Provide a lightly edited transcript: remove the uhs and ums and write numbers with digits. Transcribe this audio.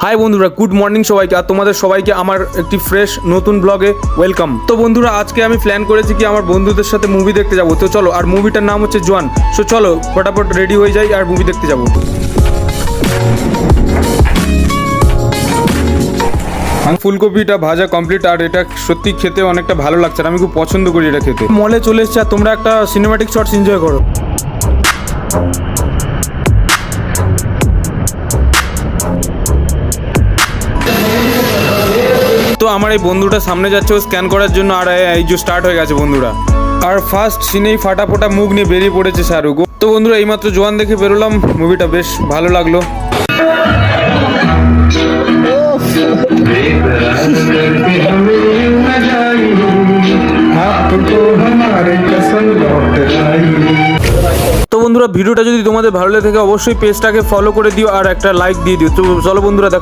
High বন্ধুরা, good morning সবাইকে। আর তোমাদের সবাইকে আমার একটি ফ্রেশ নতুন ব্লগে ওয়েলকাম। তো বন্ধুরা, আজকে আমি প্ল্যান করেছি কি আমার বন্ধুদের সাথে মুভি দেখতে যাবো। তো চলো, আর মুভিটার নাম হচ্ছে জোয়ান। সো চলো ফটাফট রেডি হয়ে যাই আর মুভি দেখতে যাবো। ফুলকপিটা ভাজা কমপ্লিট, আর এটা সত্যি খেতে অনেকটা ভালো লাগছে, আর আমি খুব পছন্দ করি এটা খেতে। মলে চলে এসছে, আর তোমরা একটা সিনেমাটিক শর্টস এনজয় করো। তো আমার এই বন্ধুটা সামনে যাচ্ছে ও স্ক্যান করার জন্য, আর এই যে স্টার্ট হয়ে গেছে বন্ধুরা। আর ফার্স্ট সিনেই ফাটাফোটা মুখ নিয়ে বেরিয়ে পড়েছে শাহরুখ। তো বন্ধুরা, এইমাত্র জোয়ান দেখে বেরোলাম, মুভিটা বেশ ভালো লাগলো। তো বন্ধুরা, ভিডিওটা যদি তোমাদের ভালো লেগে থাকে অবশ্যই পেজটাকে ফলো করে দিও আর একটা লাইক দিয়ে দিও। তো চলো বন্ধুরা, দেখো।